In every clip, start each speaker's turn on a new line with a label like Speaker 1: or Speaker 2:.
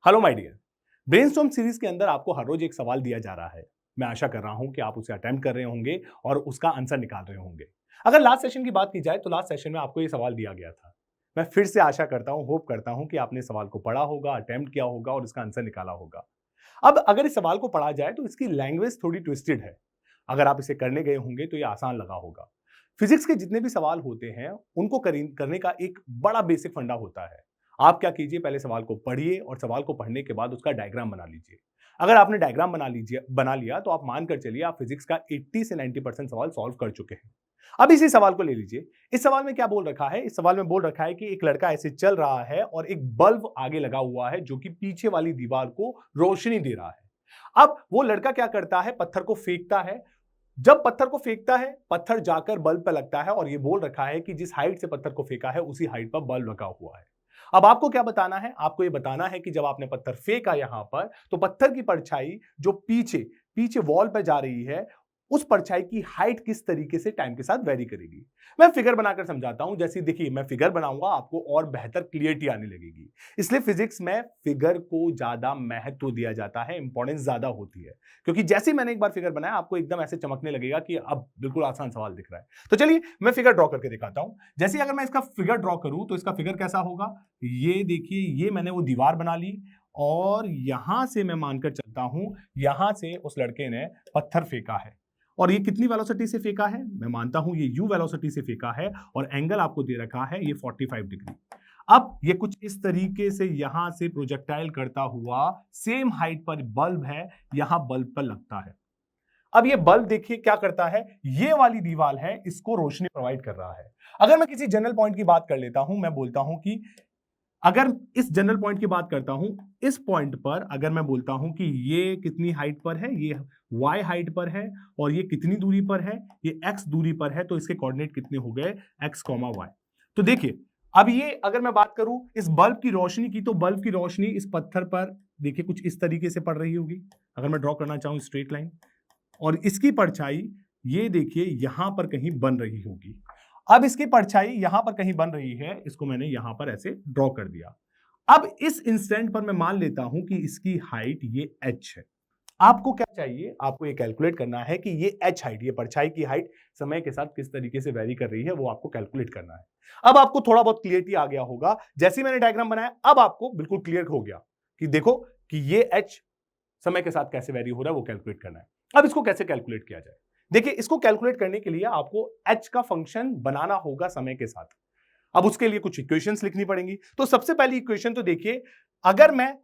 Speaker 1: Hello my dear. Brainstorm series के अंदर आपको हर रोज एक सवाल दिया जा रहा है। मैं आशा कर रहा हूं कि आप उसे अटेम्प्ट कर रहे होंगे और उसका आंसर निकाल रहे होंगे। अगर लास्ट सेशन की बात की जाए तो लास्ट सेशन में आपको ये सवाल दिया गया था। मैं फिर से आशा करता हूं, होप करता हूं कि आपने सवाल को पढ़ा होगा, अटेम्प्ट किया होगा और इसका आंसर निकाला होगा। अब अगर इस सवाल को पढ़ा जाए तो इसकी लैंग्वेज थोड़ी ट्विस्टेड है। अगर आप इसे करने गए होंगे तो ये आसान लगा होगा। फिजिक्स के जितने भी सवाल होते हैं उनको करने का एक बड़ा बेसिक फंडा होता है। आप क्या कीजिए, पहले सवाल को पढ़िए और सवाल को पढ़ने के बाद उसका डायग्राम बना लीजिए। अगर आपने डायग्राम बना लिया तो आप मानकर चलिए आप फिजिक्स का 80 से 90% सवाल सॉल्व कर चुके हैं। अब इसी सवाल को ले लीजिए। इस सवाल में क्या बोल रखा है? इस सवाल में बोल रखा है कि एक लड़का ऐसे चल रहा है और एक बल्ब आगे लगा हुआ है जो कि पीछे वाली दीवार को रोशनी दे रहा है। अब वो लड़का क्या करता है? पत्थर को फेंकता है। जब पत्थर को फेंकता है, पत्थर जाकर बल्ब पर लगता है और ये बोल रखा है कि जिस हाइट से पत्थर को फेंका है उसी हाइट पर बल्ब लगा हुआ है। अब आपको क्या बताना है? आपको ये बताना है कि जब आपने पत्थर फेंका यहां पर तो पत्थर की परछाई जो पीछे पीछे वॉल पर जा रही है, उस परछाई की हाइट किस तरीके से टाइम के साथ वेरी करेगी। मैं फिगर बनाकर समझाता हूं। जैसे देखिए, मैं फिगर बनाऊंगा आपको और बेहतर क्लियरिटी आने लगेगी। इसलिए फिजिक्स में फिगर को ज्यादा महत्व दिया जाता है, इंपॉर्टेंस ज्यादा होती है। क्योंकि जैसे ही मैंने एक बार फिगर बनाया आपको एकदम ऐसे चमकने लगेगा कि अब बिल्कुल आसान सवाल दिख रहा है। तो चलिए मैं फिगर ड्रॉ करके दिखाता हूं। जैसे अगर मैं इसका फिगर ड्रॉ करूं तो इसका फिगर कैसा होगा? ये देखिए, ये मैंने वो दीवार बना ली और यहां से मैं मानकर चलता हूं, यहां से उस लड़के ने पत्थर फेंका है। और ये कितनी वेलोसिटी से फेंका है? मैं मानता हूं ये u वेलोसिटी से फेंका है और एंगल आपको दे रखा है ये 45 डिग्री। अब ये कुछ इस तरीके से यहां से प्रोजेक्टाइल करता हुआ सेम हाइट पर बल्ब है, यहां बल्ब पर लगता है। अब ये बल्ब देखिए क्या करता है, ये वाली दीवार है इसको रोशनी प्रोवाइड कर रहा है। अगर मैं किसी जनरल पॉइंट की बात कर लेता हूं, मैं बोलता हूं कि अगर इस जनरल पॉइंट की बात करता हूं, इस पॉइंट पर अगर मैं बोलता हूं कि ये कितनी हाइट पर है, ये y हाइट पर है और ये कितनी दूरी पर है, ये x दूरी पर है, तो इसके कोऑर्डिनेट कितने हो गए? x, y। तो देखिए, अब ये अगर मैं बात करूं इस बल्ब की रोशनी की, तो बल्ब की रोशनी इस पत्थर पर देखिए कुछ इस तरीके से पड़ रही होगी। अगर मैं ड्रॉ करना चाहूं स्ट्रेट लाइन, और इसकी परछाई ये देखिए यहां पर कहीं बन रही होगी। अब इसकी परछाई यहां पर कहीं बन रही है, इसको मैंने यहां पर ऐसे ड्रॉ कर दिया। अब इस इंस्टेंट पर मैं मान लेता हूं कि इसकी हाइट ये h है। आपको क्या चाहिए? आपको ये कैलकुलेट करना है कि ये h हाइट, ये परछाई की हाइट समय के साथ किस तरीके से वेरी कर रही है, वो आपको कैलकुलेट करना है। अब आपको थोड़ा बहुत क्लियरिटी आ गया होगा। जैसे ही मैंने डायग्राम बनाया अब आपको बिल्कुल क्लियर हो गया कि देखो कि ये h समय के साथ कैसे वेरी हो रहा है, वो कैलकुलेट करना है। अब इसको कैसे कैलकुलेट किया जाए? देखिए, इसको कैलकुलेट करने के लिए आपको h का फंक्शन बनाना होगा समय के साथ। अब उसके लिए कुछ इक्वेशंस लिखनी पड़ेंगी। तो सबसे पहली इक्वेशन तो देखिए, अगर मैं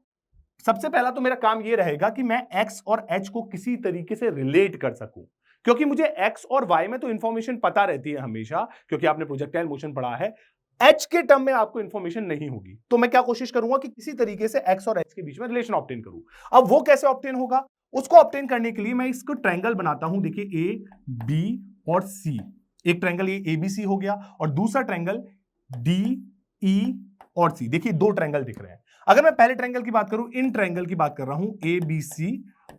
Speaker 1: सबसे पहला तो मेरा काम यह रहेगा कि मैं x और h को किसी तरीके से रिलेट कर सकूं, क्योंकि मुझे x और y में तो इंफॉर्मेशन पता रहती है हमेशा, क्योंकि आपने प्रोजेक्टाइल मोशन पढ़ा है। h के टर्म में आपको इंफॉर्मेशन नहीं होगी, तो मैं क्या कोशिश करूंगा कि किसी तरीके से x और h के बीच में रिलेशन ऑब्टेन करूं। अब वो कैसे ऑब्टेन होगा? उसको ऑब्टेन करने के लिए मैं इसको ट्रायंगल बनाता हूं। देखिए a, b और c, एक ट्रायंगल ये ABC हो गया और दूसरा ट्रायंगल D, E और C। देखिए दो ट्रायंगल दिख रहे हैं। अगर मैं पहले ट्रायंगल की बात करूं, इन ट्रायंगल की बात कर रहा हूं ABC,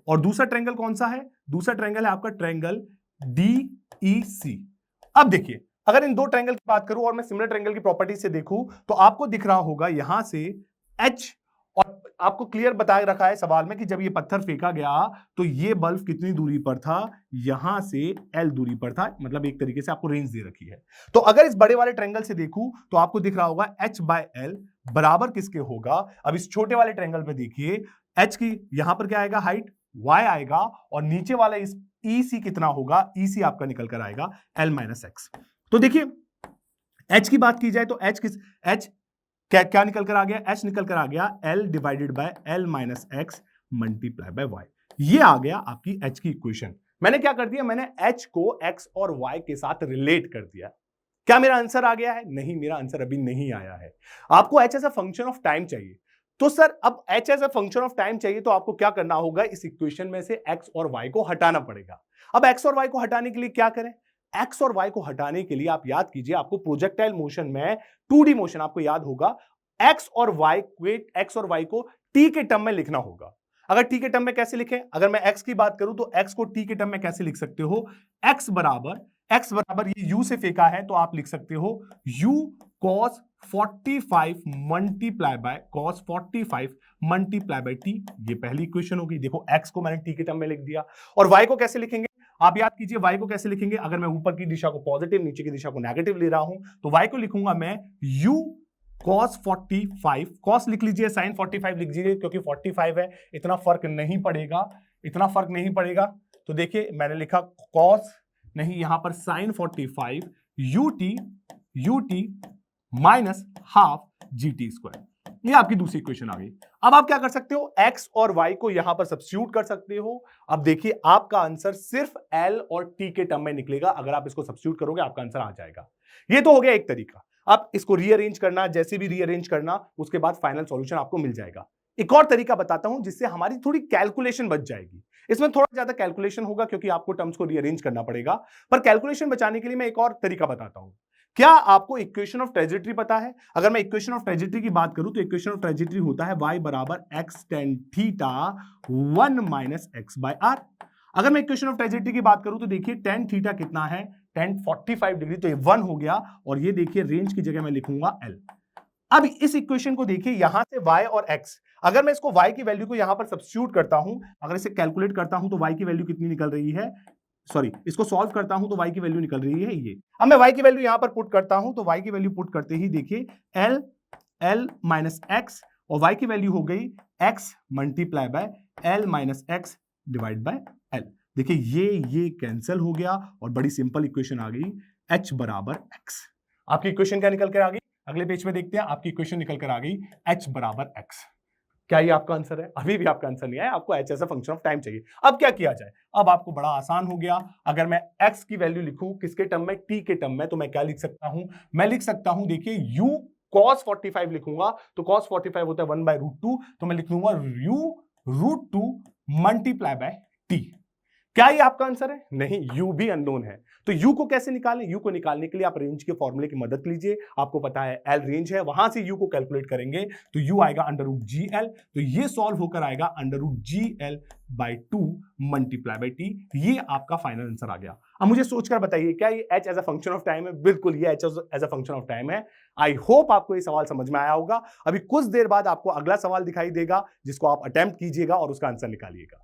Speaker 1: और दूसरा ट्रायंगल कौन सा है? दूसरा ट्रायंगल है आपका ट्रायंगल DEC। अब देखिए, अगर इन दो ट्रायंगल की बात करूं और मैं सिमिलर ट्रायंगल की प्रॉपर्टी से देखूं तो आपको दिख रहा होगा यहां से H, और आपको क्लियर बता रखा है सवाल में कि जब ये पत्थर फेंका गया तो ये बल्ब कितनी दूरी पर था? यहां से L दूरी पर था, मतलब एक तरीके से आपको रेंज दे रखी है। तो अगर इस बड़े वाले ट्रायंगल से देखूं तो आपको दिख रहा होगा H/L बराबर किसके होगा? अब इस छोटे वाले ट्रायंगल पे देखिए, H की यहां पर क्या आएगा? हाइट y आएगा, और नीचे वाला इस EC कितना होगा? EC आपका निकल कर आएगा L-x। तो देखिए H की बात की जाए तो H क्या निकल कर आ गया? H निकल कर आ गया L divided by L-x multiply by y। ये आ गया आपकी H की इक्वेशन। मैंने क्या कर दिया? मैंने H को x और y के साथ रिलेट कर दिया। क्या मेरा आंसर आ गया है? नहीं, मेरा आंसर अभी नहीं आया है। आपको h as a function of time चाहिए। तो सर अब h as a function of time चाहिए तो आपको क्या करना होगा? इस इक्वेशन में से x और y को हटाना पड़ेगा। अब x और y को हटाने के लिए क्या करें? x और y को हटाने के लिए आप याद कीजिए, आपको प्रोजेक्टाइल मोशन में 2D मोशन आपको याद होगा, x और y को t के टर्म में लिखना होगा। अगर t के टर्म में कैसे लिखें? अगर मैं x की बात करूं तो x को t के टर्म में कैसे लिख सकते हो? x बराबर ये u से फेंका है तो आप लिख सकते हो u cos 45 multiply by cos 45 multiply by t। ये पहली इक्वेशन होगी। देखो x को मैंने t के टर्म में लिख दिया। और y को कैसे लिखेंगे? आप याद कीजिए y को कैसे लिखेंगे। अगर मैं ऊपर की दिशा को पॉजिटिव, नीचे की दिशा को नेगेटिव ले रहा हूं तो y को लिखूंगा मैं u cos 45। cos लिख लीजिए, sin 45 लिख लीजिए, क्योंकि 45 है, इतना फर्क नहीं पड़ेगा, इतना फर्क नहीं पड़ेगा। तो देखिए मैंने लिखा cos नहीं, यहां पर sin 45 ut minus half GT square. ये आपकी दूसरी इक्वेशन आ गई। अब आप क्या कर सकते हो, x और y को यहां पर सब्स्टिट्यूट कर सकते हो। अब देखिए आपका आंसर सिर्फ l और t के टर्म में निकलेगा। अगर आप इसको सब्स्टिट्यूट करोगे आपका आंसर आ जाएगा। ये तो हो गया एक तरीका। अब इसको रीअरेंज करना, जैसे भी रीअरेंज करना, उसके बाद फाइनल सॉल्यूशन आपको मिल जाएगा। एक और तरीका बताता हूं जिससे हमारी थोड़ी कैलकुलेशन बच जाएगी। इसमें थोड़ा ज्यादा कैलकुलेशन होगा क्योंकि आपको टर्म्स को रीअरेंज करना पड़ेगा, पर कैलकुलेशन बचाने के लिए मैं एक और तरीका बताता हूं। क्या आपको इक्वेशन ऑफ ट्रेजेक्टरी पता है? अगर मैं इक्वेशन ऑफ ट्रेजेक्टरी की बात करूं तो इक्वेशन ऑफ ट्रेजेक्टरी होता है y बराबर x tan theta 1 minus x by r। अगर मैं इक्वेशन ऑफ ट्रेजेक्टरी की बात करूं तो देखिए tan थीटा कितना है, tan 45 डिग्री, तो ये 1 हो गया। और ये देखिए रेंज की जगह मैं लिखूंगा l। अब इस इक्वेशन को देखिए, यहां से y और x, अगर मैं इसको y की वैल्यू को यहां पर सब्स्टिट्यूट करता हूं, अगर इसे कैलकुलेट करता हूं तो y की वैल्यू कितनी निकल रही है, सॉरी इसको सॉल्व करता हूं तो y की वैल्यू निकल रही है ये। अब मैं y की वैल्यू यहां पर पुट करता हूं तो y की वैल्यू पुट करते ही देखिए l माइनस x, और y की वैल्यू हो गई x multiply by l minus x divide by l। देखिए ये कैंसिल हो गया और बड़ी सिंपल इक्वेशन आ गई, h बराबर x। आपकी इक्वेशन क्या निकल कर आ गई? अगले पेज में देखते हैं। आपकी इक्वेशन निकल कर आ गई h बराबर x। क्या ये आपका आंसर है? अभी भी आपका आंसर नहीं आया, आपको h as a function of time चाहिए। अब क्या किया जाए? अब आपको बड़ा आसान हो गया। अगर मैं x की वैल्यू लिखूं किसके टर्म में, t के टर्म में, तो मैं क्या लिख सकता हूं, मैं लिख सकता हूं देखिए u cos 45 लिखूंगा तो cos 45 होता है 1/√2, तो मैं लिख लूंगा u√2 मल्टीप्लाई बाय t। क्या ये आपका आंसर है? नहीं, u भी अननोन है। तो u को कैसे निकालें? u को निकालने के लिए आप रेंज के फॉर्मूले की मदद लीजिए। आपको पता है l रेंज है, वहां से u को कैलकुलेट करेंगे तो u आएगा √GL, तो ये सॉल्व होकर आएगा √GL/2 मल्टीप्लाई बाय t। ये आपका फाइनल आंसर आ गया। अब मुझे सोचकर बताइए, क्या ये h as a function of time है? बिल्कुल, ये h as a function of time है। आई होप आपको ये सवाल समझ में आया होगा। अभी कुछ देर बाद आपको अगला सवाल दिखाई देगा जिसको आप अटेम्प्ट कीजिएगा और उसका आंसर निकालिएगा।